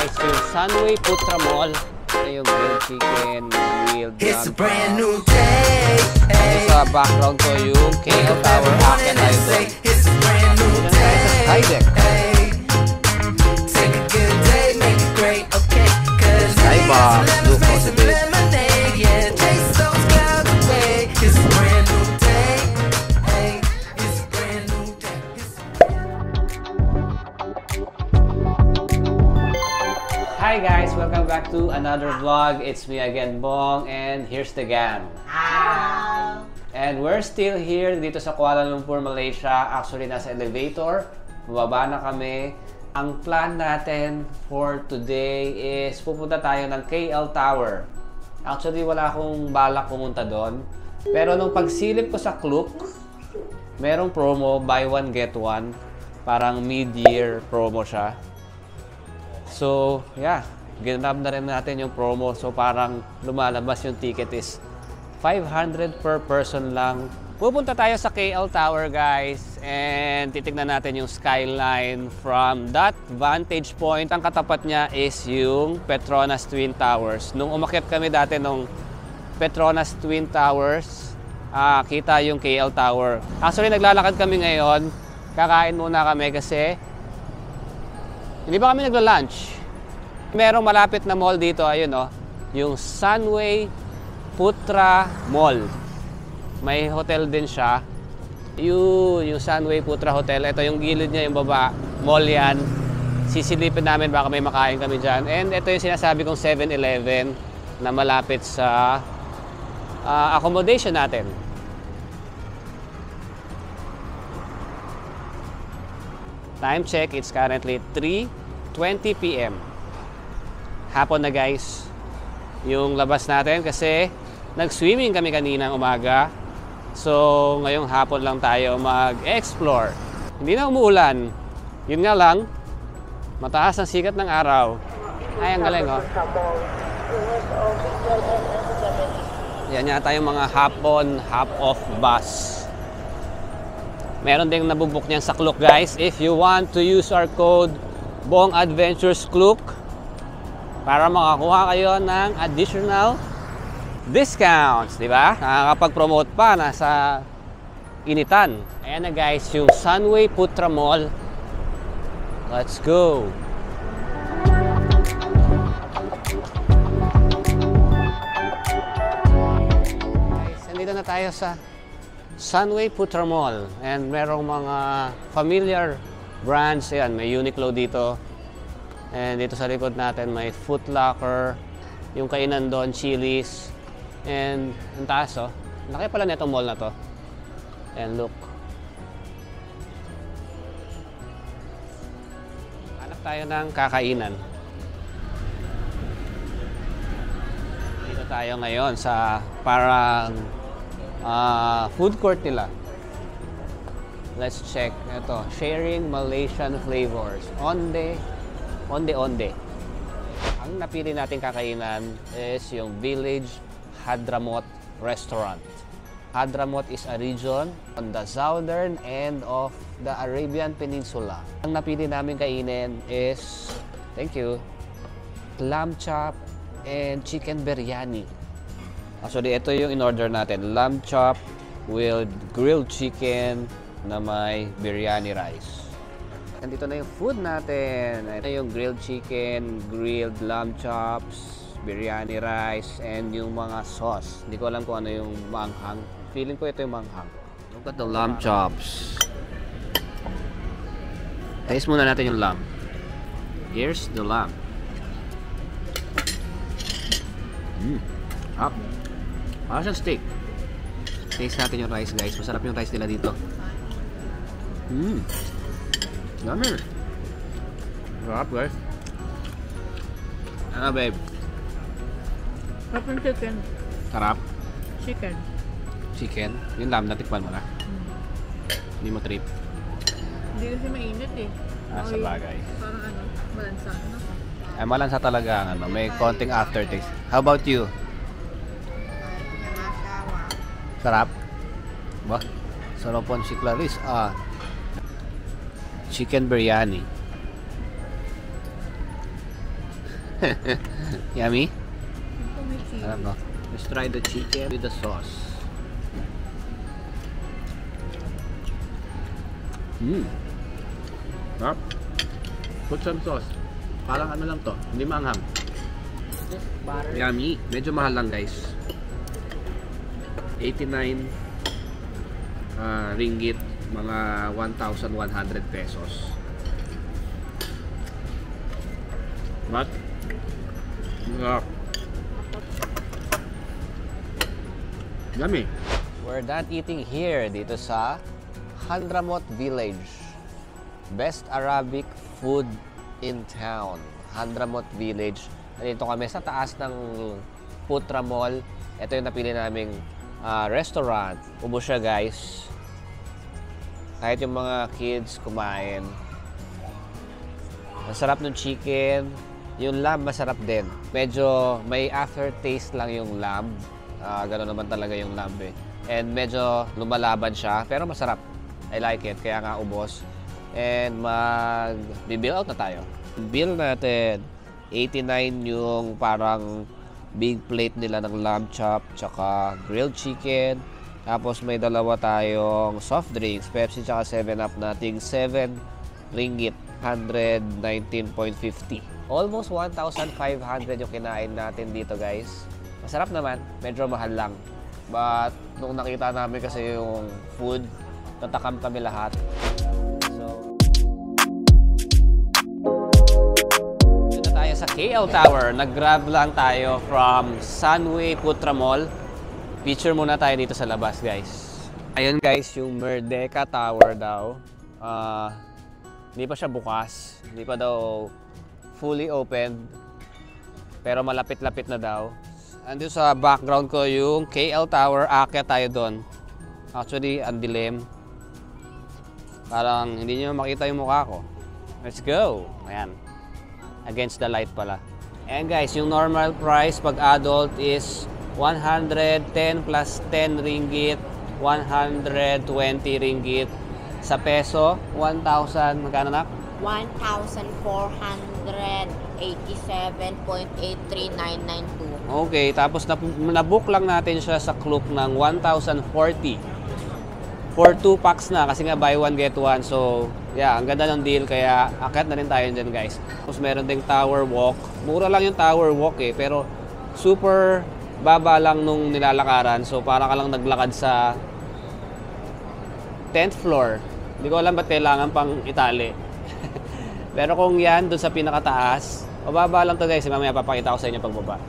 guys, yung Sunway Putra Mall. Ito yung grilled chicken, grilled It's a lamb brand chop. new day. Ito sa background ko yung KL Tower. Akin tayo doon. It's a brand new Dito na tayo sa Skydeck. Take a good day, make it great, okay? Cause Skybox, look for the day. lemonade, yeah, taste those clouds away. It's a brand new day. Hey, it's a brand new day. Hi guys! Welcome back to another vlog. It's me again, Bong, and here's the gang. Hi! And we're still here dito sa Kuala Lumpur, Malaysia. Actually, nasa elevator. Bumaba na kami. Ang plan natin for today is pupunta tayo ng KL Tower. Actually, wala akong balak pumunta doon. Pero nung pagsilip ko sa Klook, merong promo, buy one get one. Parang mid-year promo siya. So, yeah, ginanap na rin natin yung promo. So, parang lumalabas yung ticket is 500 per person lang. Pupunta tayo sa KL Tower, guys. And titignan natin yung skyline from that vantage point. Ang katapat niya is yung Petronas Twin Towers. Nung umakyat kami dati nung Petronas Twin Towers, kita yung KL Tower. Actually, naglalakad kami ngayon. Kakain muna kami kasi hindi pa kami nagla-lunch. Merong malapit na mall dito, ayun oh, yung Sunway Putra Mall. May hotel din siya. Yung Sunway Putra Hotel. Ito yung gilid niya, yung baba. Mall yan. Sisilipin namin, baka may makain kami dyan. And ito yung sinasabi kong 7-Eleven na malapit sa accommodation natin. Time check, it's currently 3:20 PM. Hapon na guys yung labas natin kasi nag-swimming kami kaninang umaga. So ngayong hapon lang tayo mag-explore. Hindi na umuulan. Yun nga lang, mataas ang sikat ng araw. Ay, ang galing oh. Yan yata yung mga hop-on, hop-off bus. Meron ding nabubuk niyan sa Klook, guys. If you want to use our code Bong Adventures Klook para makakuha kayo ng additional discounts, di ba? Nakakapag-promote pa, nasa initan. Ayan na guys, yung Sunway Putra Mall. Let's go! Guys, nandito na tayo sa Sunway Putra Mall, and merong mga familiar brands. Ayan, may Uniqlo dito, and dito sa likod natin may Foot Locker, yung kainan doon, Chili's, and ang taas oh, laki pala netong mall na to. And look, hanap tayo ng kakainan. Dito tayo ngayon sa parang food court nila. Let's check. Ito, sharing Malaysian flavors. Onde. Ang napili natin kakainan is yung Village Hadramot Restaurant. Hadramot is a region on the southern end of the Arabian Peninsula. Ang napili namin kainin is, thank you, lamb chop and chicken biryani. Actually, ito yung in-order natin. Lamb chop with grilled chicken na may biryani rice. Nandito na yung food natin. Ito yung grilled chicken, grilled lamb chops, biryani rice, and yung mga sauce. Hindi ko alam kung ano yung manghang. Feeling ko ito yung manghang. Look at the lamb chops. Taste muna natin yung lamb. Here's the lamb. Up. Parang siyang steak. Taste natin yung rice, guys. Masarap yung rice nila dito. Yummy. Sarap, guys. Ano, babe? Sarap yung chicken. Sarap? Chicken. Chicken? Yung lamb, natikpan mo na? Hindi mo trip? Hindi kasi mainit eh. Sa bagay. Parang ano, malansa. No? Ay, malansa talaga. Ano, may konting aftertaste. How about you? Sarap? Ba? Sarapon si Clarice. Chicken biryani. Yummy? Ito may chili. Alam mo. Let's try the chicken with the sauce. Sarap. Put some sauce. Parang ano lang to, hindi maanghang. Yummy. Medyo mahal lang guys. 89 ringgit, mga 1,100 pesos. But yummy. We're done eating here dito sa Hadramut Village. Best Arabic food in town. Hadramut Village. Nandito kami sa taas ng Putra Mall. Ito yung napili naming restaurant. Ubos siya guys. Kahit yung mga kids kumain. Masarap ng chicken. Yung lamb masarap din. Medyo may aftertaste lang yung lamb. Gano'n naman talaga yung lamb eh. And medyo lumalaban siya. Pero masarap. I like it. Kaya nga ubos. And mag-bill out na tayo. Bill natin. 89 yung parang big plate nila ng lamb chop. Tsaka grilled chicken. Tapos may dalawa tayong soft drinks. Pepsi tsaka 7-Up nating 7 ringgit. 119.50. Almost 1,500 yung kinain natin dito guys. Masarap naman, medyo mahal lang. But nung nakita namin kasi yung food, natakam kami lahat. So, yun na tayo sa KL Tower. Nag-grab lang tayo from Sunway Putra Mall. Picture muna tayo dito sa labas guys. Ayun guys, yung Merdeka Tower daw. Hindi pa siya bukas. Hindi pa daw fully opened. Pero malapit-lapit na daw. Andito sa background ko yung KL Tower. Aakyat tayo doon. Actually, ang dilim. Parang hindi nyo makita yung mukha ko. Let's go! Ayan. Against the light pala. And guys, yung normal price pag adult is 110 plus 10 ringgit. 120 ringgit. Sa peso, 1,000, magkano na? 1,487.83992. Okay, tapos nabook lang natin siya sa Klook ng 1,040. For 2 packs na, kasi nga buy one get one. So, yeah, ang ganda ng deal, kaya akyat na rin tayo dyan guys. Tapos meron ding tower walk. Mura lang yung tower walk eh, pero super baba lang nung nilalakaran. So, para ka lang naglakad sa 10th floor. Hindi ko alam ba't kailangan pang itali. Pero kung yan, dun sa pinakataas, mababa lang to guys. Mamaya papakita ko sa inyo pagbaba.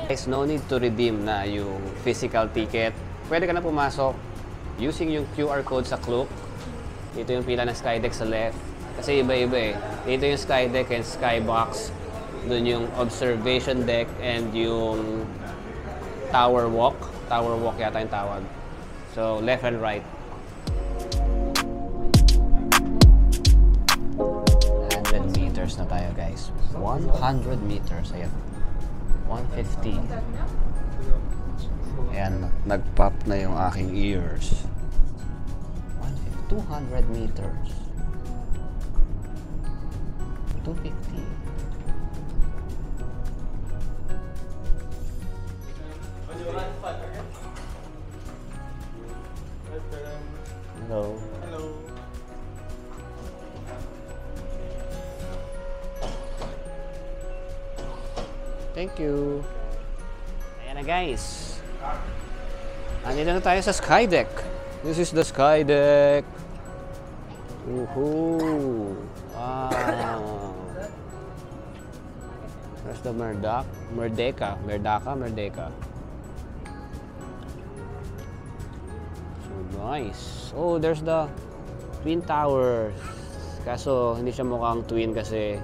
Guys, no need to redeem na yung physical ticket. Pwede ka na pumasok using yung QR code sa Klook. Dito yung pila ng Skydeck sa left. Kasi iba-iba eh. Dito yung Skydeck and Skybox. Dun yung observation deck and yung tower walk. Tower walk yata yung tawag. So, left and right. 100 meters na tayo guys. 100 meters. Ayan. 150. Ayan. Nag-pop na yung aking ears. 200 meters. 250. Hello. Hello. Thank you. Ayan na guys. Andito na tayo sa Skydeck. This is the Skydeck. Woohoo! Wow! There's the Merdeka. So nice. Oh, there's the Twin Towers. Kaso hindi siya mukhang twin kasi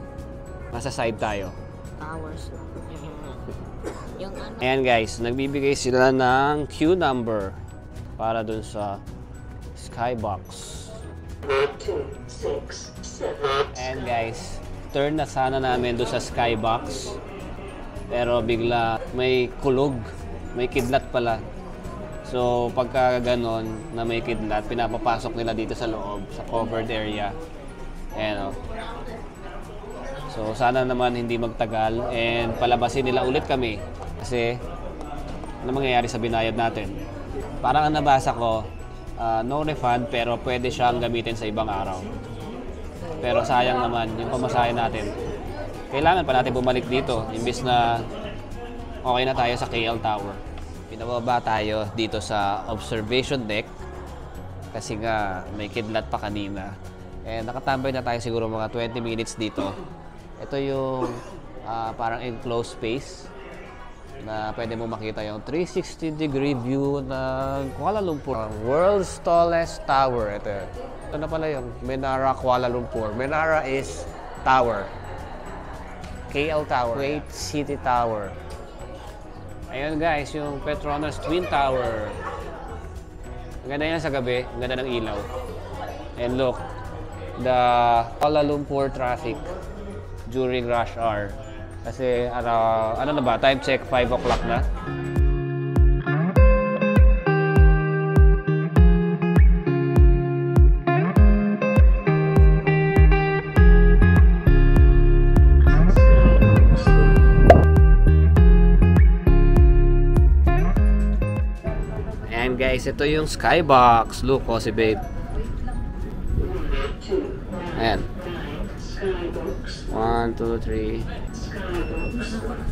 nasa side tayo. Towers lang. Yung ano? Ayan guys, nagbibigay sila ng queue number para dun sa Skybox. 267. And guys, turn na sana namin dun sa Skybox. Pero bigla may kulog, may kidlat pala. So pagka ganon na may kidlat, pinapapasok nila dito sa loob, sa covered area. Ayan o. So sana naman hindi magtagal and palabasin nila ulit kami. Kasi ano mangyayari sa binayad natin? Parang ang nabasa ko, no refund pero pwede siyang gamitin sa ibang araw. Pero sayang naman yung pamasahe natin. Kailangan pa natin bumalik dito imbis na okay na tayo sa KL Tower. Pinababa tayo dito sa observation deck kasi nga may kidlat pa kanina. And nakatambay na tayo siguro mga 20 minutes dito. Ito yung parang enclosed space na pwede mo makita yung 360-degree view ng Kuala Lumpur. World's tallest tower. Ito na pala yung Menara Kuala Lumpur. Menara is tower. KL Tower. Great City Tower. Ayun guys, yung Petronas Twin Tower. Ang ganda yan sa gabi. Ang ganda ng ilaw. And look, the Kuala Lumpur traffic during rush hour. Kasi ano na ba? Time check, 5 o'clock na. And guys, ito yung skybox. Look, si babe. Ayan. 1, 2, 3.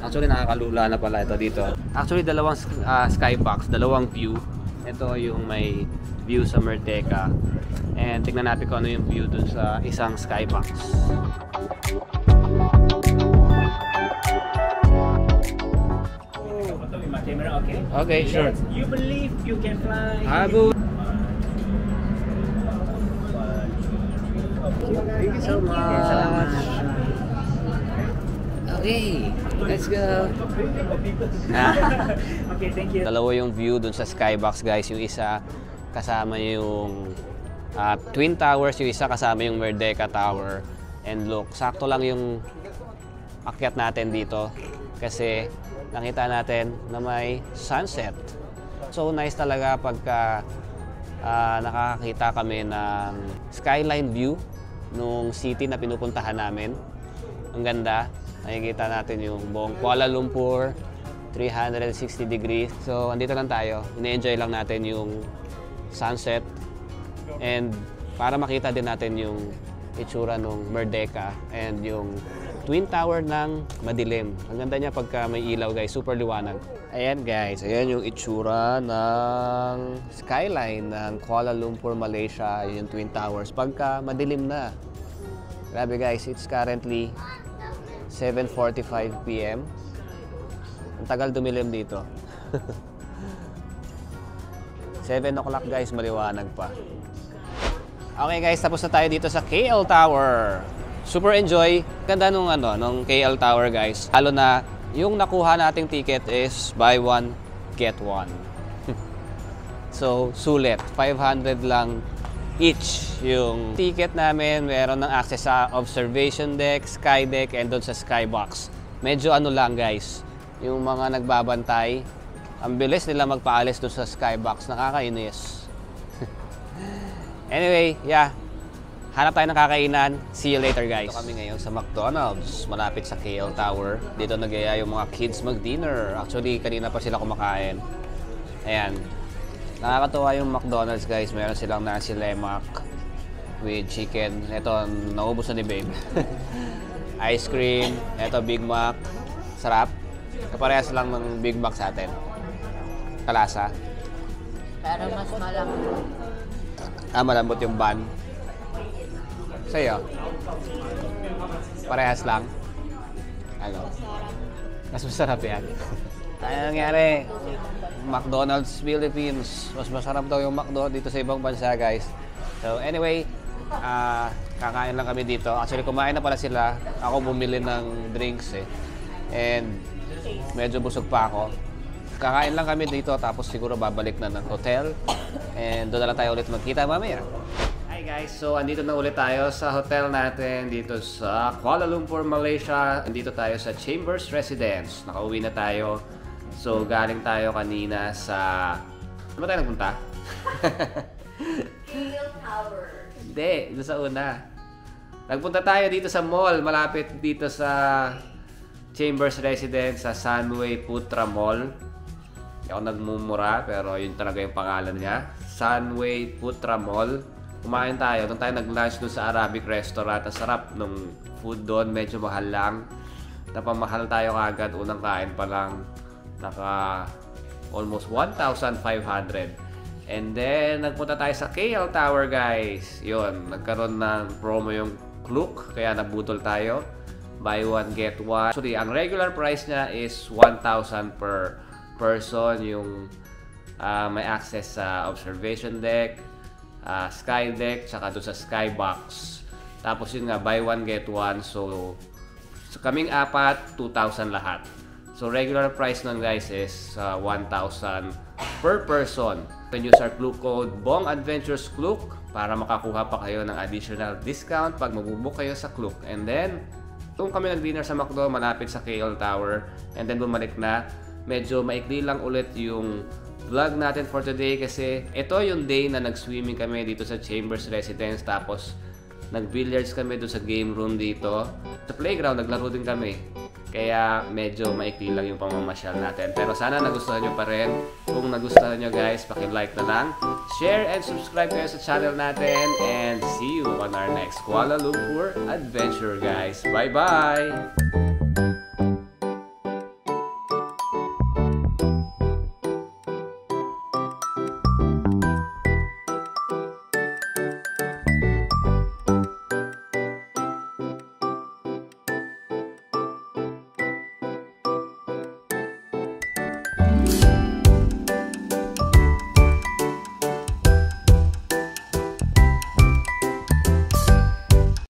Actually, nakakalula na pala ito dito. Actually, dalawang skybox, dalawang view. Ito yung may view sa Merdeka. And tignan natin kung ano yung view dun sa isang skybox. Okay, sure. You believe you can fly? Habu. Thank you so much. Okay, let's go. Okay, thank you. Dalawa yung view dun sa skybox guys. Yung isa kasama yung Twin Towers, yung isa kasama yung Merdeka Tower. And look, sakto lang yung akyat natin dito kasi nakita natin na may sunset. So nice talaga pagka nakakakita kami ng skyline view nung city na pinupuntahan namin. Ang ganda. Nakikita natin yung buong Kuala Lumpur, 360 degrees. So, andito lang tayo. Ine-enjoy lang natin yung sunset. And para makita din natin yung itsura ng Merdeka and yung Twin Tower ng madilim. Ang ganda niya pagka may ilaw guys, super liwanag. Ayan guys, ayan yung itsura ng skyline ng Kuala Lumpur, Malaysia. Yung Twin Towers pagka madilim na. Grabe guys, it's currently 7:45 PM. Ang tagal dumilim dito. 7 o'clock guys, maliwanag pa. Okay guys, tapos na tayo dito sa KL Tower. Super enjoy. Ganda nung KL Tower guys. Lalo na yung nakuha nating ticket is buy one, get one. So, sulit. 500 lang each yung ticket namin. Meron ng access sa observation deck, sky deck, and doon sa skybox. Medyo lang guys, yung mga nagbabantay, ang bilis nila magpaalis doon sa skybox. Nakakainis. Anyway, yeah. Hanap tayo ng kakainan. See you later guys. Dito kami ngayon sa McDonald's, malapit sa KL Tower. Dito nagaya yung mga kids mag-dinner. Actually, kanina pa sila kumakain. Ayan. Nakakatuwa yung McDonald's guys. Meron silang nasi lemak with chicken. Ito, naubos na ni babe. Ice cream. Ito, Big Mac. Sarap. Kaparehas lang ng Big Mac sa atin. Kalasa. Pero mas malambot. Malambot yung bun. Sa'yo? Parehas lang? Mas masarap yan. Ano nangyari? McDonald's Philippines. Mas masarap daw yung McDo dito sa ibang bansa, guys. So, anyway, kakain lang kami dito. Actually, kumain na pala sila. Ako bumili ng drinks eh. And medyo busog pa ako. Kakain lang kami dito, tapos siguro babalik na ng hotel. And doon na lang tayo ulit magkita mamaya. Hi guys, so andito na ulit tayo sa hotel natin dito sa Kuala Lumpur, Malaysia. Andito tayo sa Chambers Residence. Nakauwi na tayo. So galing tayo kanina sa... Ano ba tayo nagpunta? KL Tower. Hindi, doon sa una. Nagpunta tayo dito sa mall, malapit dito sa Chambers Residence sa Sunway Putra Mall. Hindi ako nagmumura, pero yun talaga yung pangalan niya. Sunway Putra Mall. Kumain tayo. Doon tayo nag-lunch doon sa Arabic restaurant. Ang sarap nung food doon. Medyo mahal lang. Napamahal tayo kagad. Unang kain pa lang. Naka almost 1,500. And then, nagpunta tayo sa KL Tower, guys. Yun, nagkaroon ng promo yung Klook. Kaya nabutol tayo. Buy one, get one. Actually, ang regular price niya is 1,000 per person. Yung may access sa observation deck, sky deck, tsaka doon sa skybox. Tapos yun nga, buy one, get one. So kaming apat, 2,000 lahat. So, regular price nun, guys, is 1,000 per person. You can use our Klook code BONGADVENTURES Klook para makakuha pa kayo ng additional discount pag magbubook kayo sa Klook. And then, doon kami nag-dinner sa McDo, malapit sa KL Tower. And then, bumalik na. Medyo maikli lang ulit yung vlog natin for today kasi ito yung day na nag-swimming kami dito sa Chambers Residence. Tapos, nag-billiards kami doon sa game room dito. Sa playground, naglaro din kami. Kaya medyo maikli lang yung pamamasyal natin. Pero sana nagustuhan nyo pa rin. Kung nagustuhan nyo, guys, paki-like na lang. Share and subscribe kayo sa channel natin. And see you on our next Kuala Lumpur adventure, guys. Bye-bye!